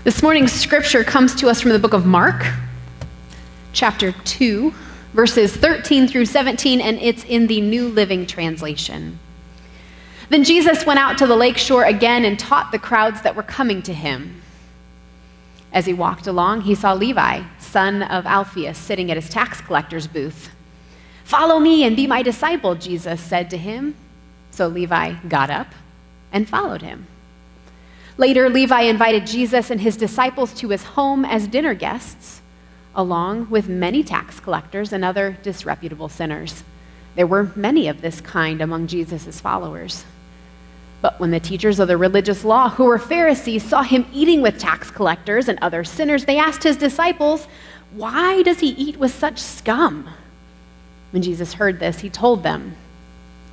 This morning's scripture comes to us from the book of Mark, chapter 2, verses 13 through 17, and it's in the New Living Translation. Then Jesus went out to the lake shore again and taught the crowds that were coming to him. As he walked along, he saw Levi, son of Alphaeus, sitting at his tax collector's booth. "Follow me and be my disciple," Jesus said to him. So Levi got up and followed him. Later, Levi invited Jesus and his disciples to his home as dinner guests, along with many tax collectors and other disreputable sinners. There were many of this kind among Jesus' followers. But when the teachers of the religious law, who were Pharisees, saw him eating with tax collectors and other sinners, they asked his disciples, "Why does he eat with such scum?" When Jesus heard this, he told them,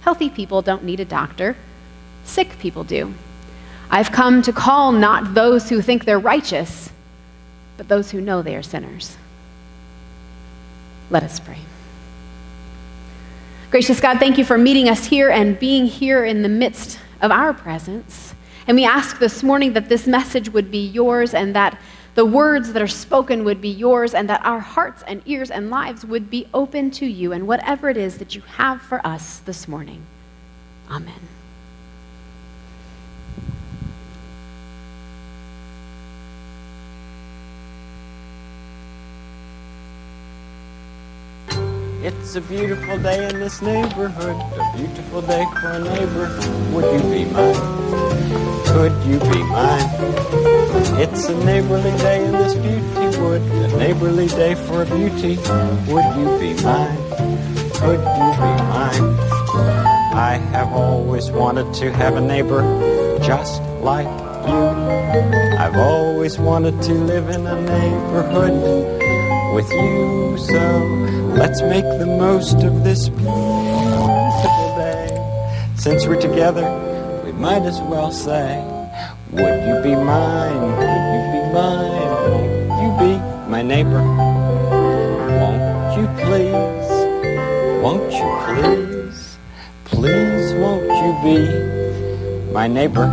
"Healthy people don't need a doctor. Sick people do. I've come to call not those who think they're righteous, but those who know they are sinners." Let us pray. Gracious God, thank you for meeting us here and being here in the midst of our presence. And we ask this morning that this message would be yours, and that the words that are spoken would be yours, and that our hearts and ears and lives would be open to you and whatever it is that you have for us this morning. Amen. It's a beautiful day in this neighborhood, a beautiful day for a neighbor. Would you be mine? Could you be mine? It's a neighborly day in this beauty wood, a neighborly day for a beauty. Would you be mine? Could you be mine? I have always wanted to have a neighbor just like you. I've always wanted to live in a neighborhood with you, so let's make the most of this beautiful day. Since we're together, we might as well say, would you be mine? Would you be mine? Won't you be my neighbor? Won't you please? Won't you please? Please won't you be my neighbor?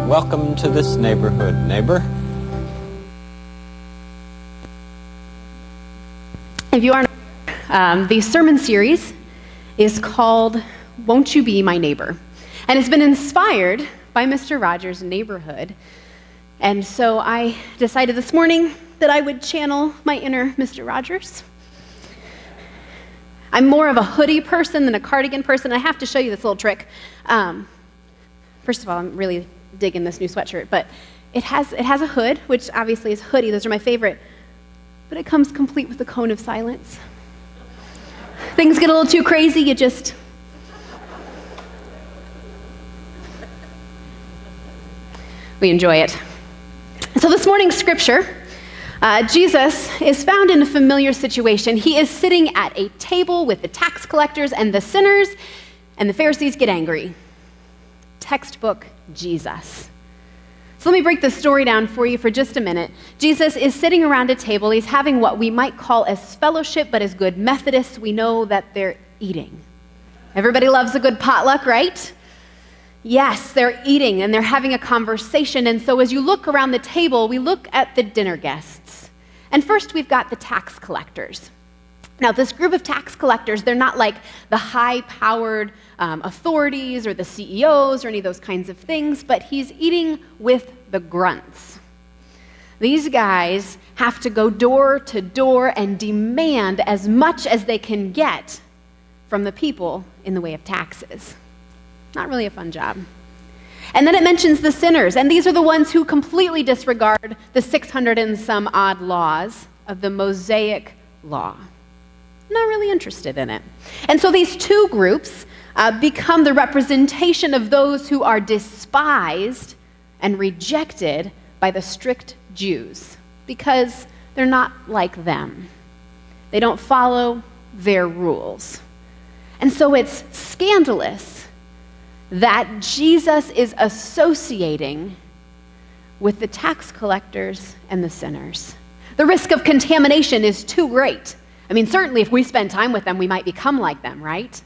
Welcome to this neighborhood, neighbor. If you aren't, the sermon series is called "Won't You Be My Neighbor?" And it's been inspired by Mr. Rogers' neighborhood. And so I decided this morning that I would channel my inner Mr. Rogers. I'm more of a hoodie person than a cardigan person. I have to show you this little trick. First of all, I'm really digging this new sweatshirt, but it has a hood, which obviously is hoodie. Those are my favorite. But it comes complete with a cone of silence. Things get a little too crazy, you just... We enjoy it. So this morning's scripture, Jesus is found in a familiar situation. He is sitting at a table with the tax collectors and the sinners, and the Pharisees get angry. Textbook Jesus. So let me break the story down for you for just a minute. Jesus is sitting around a table. He's having what we might call as fellowship, but as good Methodists, we know that they're eating. Everybody loves a good potluck, right? Yes, they're eating and they're having a conversation. And so as you look around the table, we look at the dinner guests. And first we've got the tax collectors. Now, this group of tax collectors, they're not like the high-powered authorities or the CEOs or any of those kinds of things, but he's eating with the grunts. These guys have to go door to door and demand as much as they can get from the people in the way of taxes. Not really a fun job. And then it mentions the sinners, and these are the ones who completely disregard the 600 and some odd laws of the Mosaic law. Not really interested in it. And so these two groups become the representation of those who are despised and rejected by the strict Jews because they're not like them. They don't follow their rules. And so it's scandalous that Jesus is associating with the tax collectors and the sinners. The risk of contamination is too great. I mean, certainly if we spend time with them, we might become like them, right?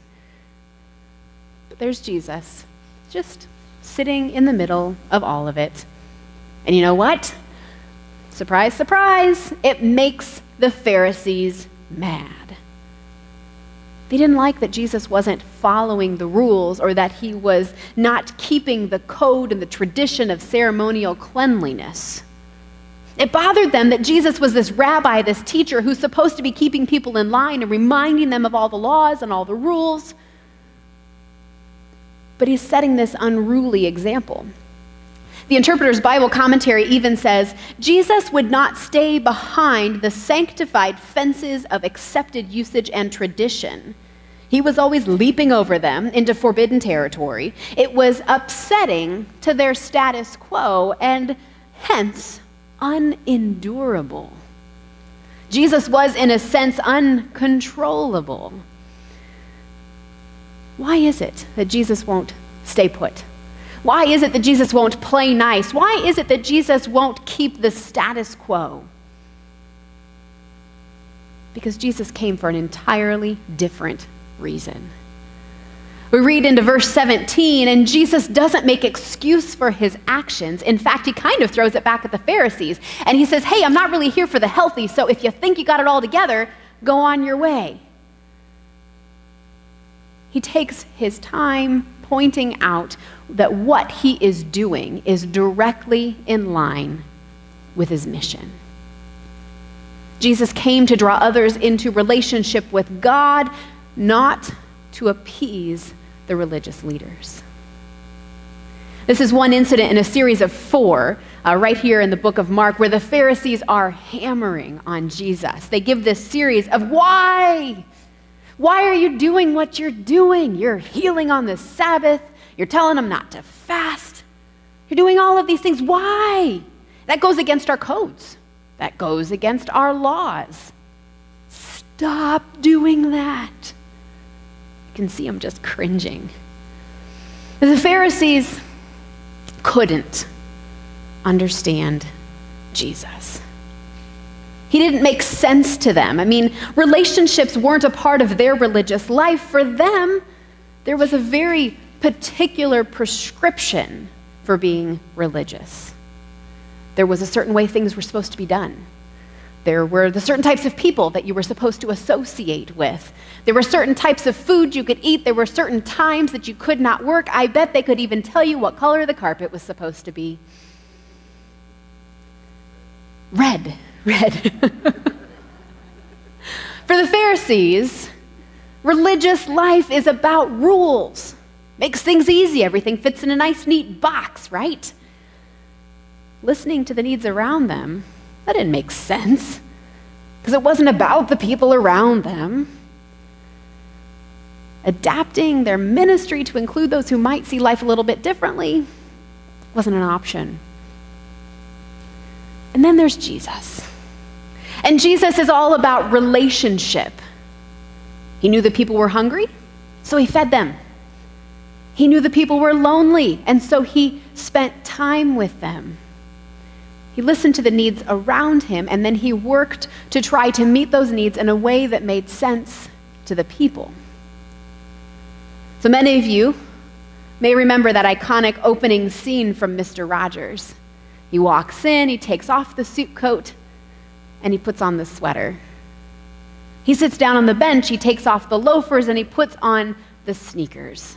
But there's Jesus, just sitting in the middle of all of it. And you know what? Surprise, surprise, it makes the Pharisees mad. They didn't like that Jesus wasn't following the rules or that he was not keeping the code and the tradition of ceremonial cleanliness. It bothered them that Jesus was this rabbi, this teacher who's supposed to be keeping people in line and reminding them of all the laws and all the rules. But he's setting this unruly example. The Interpreter's Bible Commentary even says, Jesus would not stay behind the sanctified fences of accepted usage and tradition. He was always leaping over them into forbidden territory. It was upsetting to their status quo and hence unendurable. Jesus was, in a sense, uncontrollable. Why is it that Jesus won't stay put? Why is it that Jesus won't play nice? Why is it that Jesus won't keep the status quo? Because Jesus came for an entirely different reason. We read into verse 17, and Jesus doesn't make excuse for his actions. In fact, he kind of throws it back at the Pharisees. And he says, hey, I'm not really here for the healthy, so if you think you got it all together, go on your way. He takes his time pointing out that what he is doing is directly in line with his mission. Jesus came to draw others into relationship with God, not to appease the religious leaders. This is one incident in a series of 4, right here in the book of Mark, where the Pharisees are hammering on Jesus. They give this series of why? Why are you doing what you're doing? You're healing on the Sabbath. You're telling them not to fast. You're doing all of these things. Why? That goes against our codes. That goes against our laws. Stop doing that. You can see them just cringing. The Pharisees couldn't understand Jesus. He didn't make sense to them. I mean, relationships weren't a part of their religious life. For them, there was a very particular prescription for being religious. There was a certain way things were supposed to be done. There were the certain types of people that you were supposed to associate with. There were certain types of food you could eat. There were certain times that you could not work. I bet they could even tell you what color the carpet was supposed to be. Red. For the Pharisees, religious life is about rules. Makes things easy. Everything fits in a nice, neat box, right? Listening to the needs around them, that didn't make sense because it wasn't about the people around them. Adapting their ministry to include those who might see life a little bit differently wasn't an option. And then there's Jesus. And Jesus is all about relationship. He knew the people were hungry, so he fed them. He knew the people were lonely, and so he spent time with them. He listened to the needs around him, and then he worked to try to meet those needs in a way that made sense to the people. So many of you may remember that iconic opening scene from Mr. Rogers. He walks in, he takes off the suit coat, and he puts on the sweater. He sits down on the bench, he takes off the loafers, and he puts on the sneakers.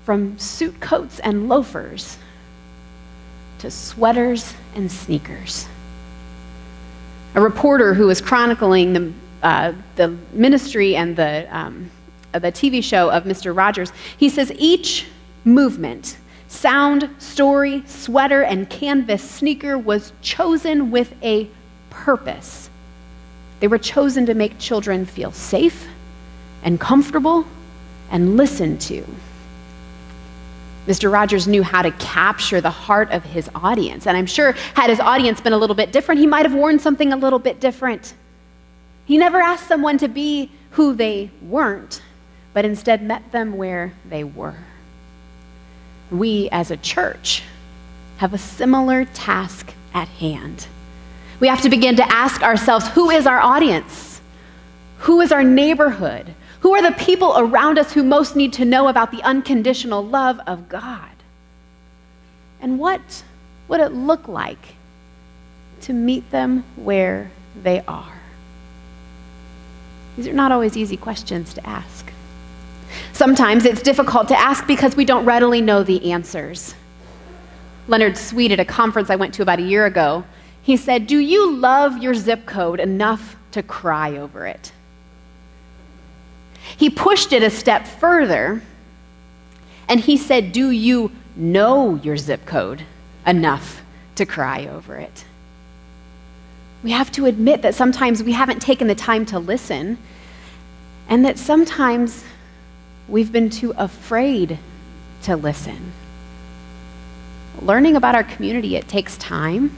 From suit coats and loafers to sweaters and sneakers. A reporter who was chronicling the ministry and the TV show of Mr. Rogers, he says each movement, sound, story, sweater, and canvas sneaker was chosen with a purpose. They were chosen to make children feel safe and comfortable and listened to. Mr. Rogers knew how to capture the heart of his audience, and I'm sure had his audience been a little bit different, he might have worn something a little bit different. He never asked someone to be who they weren't, but instead met them where they were. We as a church have a similar task at hand. We have to begin to ask ourselves, who is our audience? Who is our neighborhood? Who are the people around us who most need to know about the unconditional love of God? And what would it look like to meet them where they are? These are not always easy questions to ask. Sometimes it's difficult to ask because we don't readily know the answers. Leonard Sweet, at a conference I went to about a year ago, he said, "Do you love your zip code enough to cry over it?" He pushed it a step further, and he said, "Do you know your zip code enough to cry over it?" We have to admit that sometimes we haven't taken the time to listen, and that sometimes we've been too afraid to listen. Learning about our community, it takes time,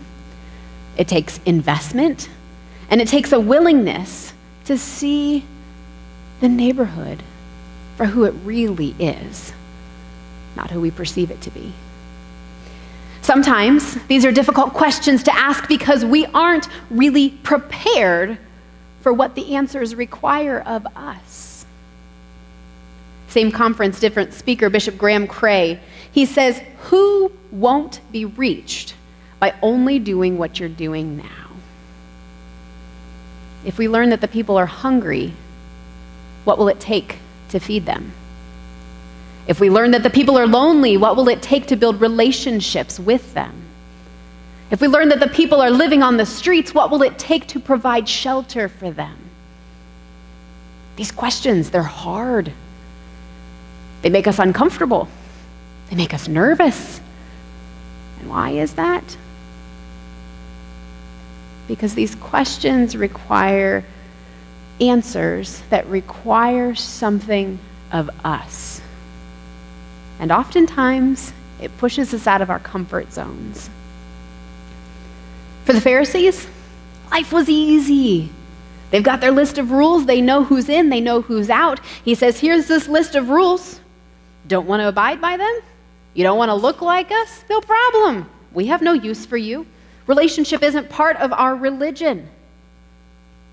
it takes investment, and it takes a willingness to see the neighborhood for who it really is, not who we perceive it to be. Sometimes these are difficult questions to ask because we aren't really prepared for what the answers require of us. Same conference, different speaker, Bishop Graham Cray. He says, "Who won't be reached by only doing what you're doing now?" If we learn that the people are hungry, what will it take to feed them? If we learn that the people are lonely, what will it take to build relationships with them? If we learn that the people are living on the streets, what will it take to provide shelter for them? These questions, they're hard. They make us uncomfortable. They make us nervous. And why is that? Because these questions require answers that require something of us. And oftentimes, it pushes us out of our comfort zones. For the Pharisees, life was easy. They've got their list of rules. They know who's in, they know who's out. He says, "Here's this list of rules. Don't want to abide by them? You don't want to look like us? No problem. We have no use for you. Relationship isn't part of our religion.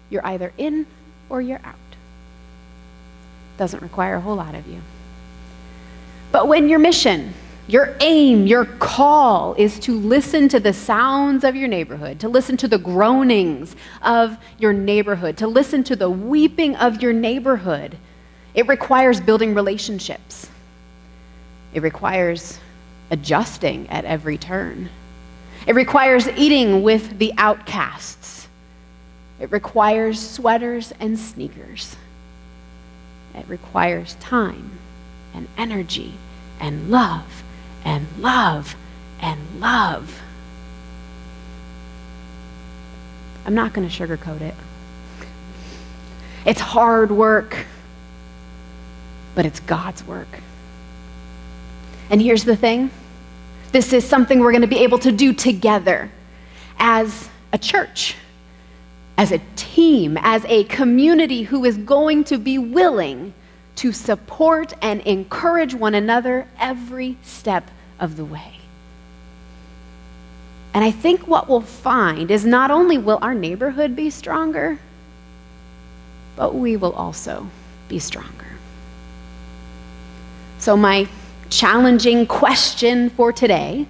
You're either in or you're out." Doesn't require a whole lot of you. But when your mission, your aim, your call is to listen to the sounds of your neighborhood, to listen to the groanings of your neighborhood, to listen to the weeping of your neighborhood, it requires building relationships. It requires adjusting at every turn. It requires eating with the outcasts. It requires sweaters and sneakers. It requires time and energy and love and love and love. I'm not going to sugarcoat it. It's hard work, but it's God's work. And here's the thing. This is something we're going to be able to do together as a church, as a team, as a community who is going to be willing to support and encourage one another every step of the way. And I think what we'll find is not only will our neighborhood be stronger, but we will also be stronger. So my challenging question for today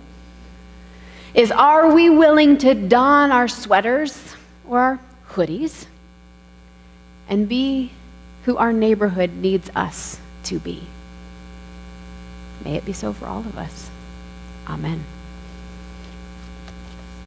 is, are we willing to don our sweaters or our hoodies and be who our neighborhood needs us to be? May it be so for all of us. Amen.